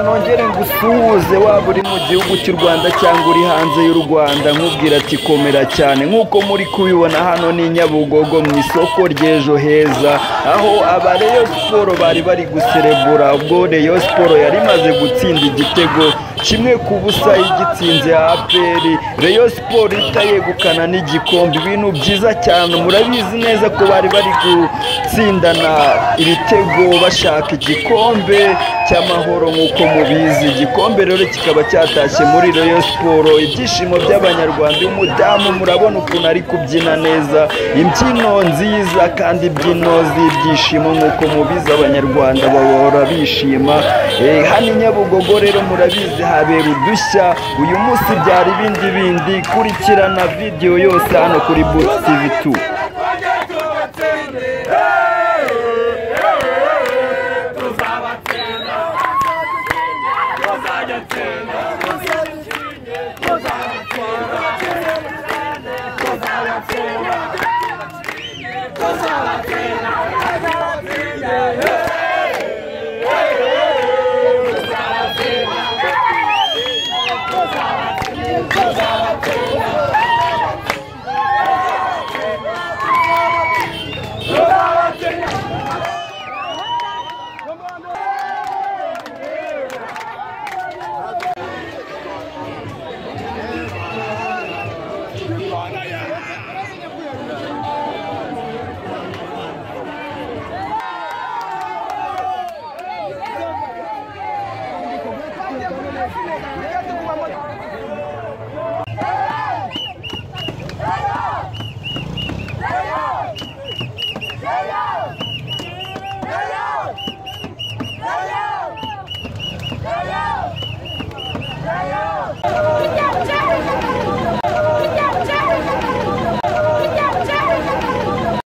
nongere ngusuhuze waba uri mu gihugu cy'u Rwanda cyangwa uri hanze y'u Rwanda nkubwira ati komera cyane nk'uko muri kubibona hano ni Nyabugogo mu isoko ry'Ejo Heza aho aba Rayon Sport bari guserebura ubwo Rayon Sport yari imaze gutsinda igitego kimwe ku busa igitsinze APR Rayon Sport itayegukana n'igikombe ibintu byiza cyane murabizi neza ko bari gutsindana ibitego bashaka igikombe cy'amahoro nk'uko mubizi igikombe rero kikaba cyatashye muri Rayon Sport ibyishimo by'abanyarwanda umudamu murabona ukuntu ari kubyina neza imbyino nziza kandi ibyino z'ibyishimo nk'uko mubizi abanyarwanda bahora bishima hano Nyabugogo rero murabizi habera udushya uyu munsi byari bindi kurikirana video yose hano kuri Boost TV 2. Hey,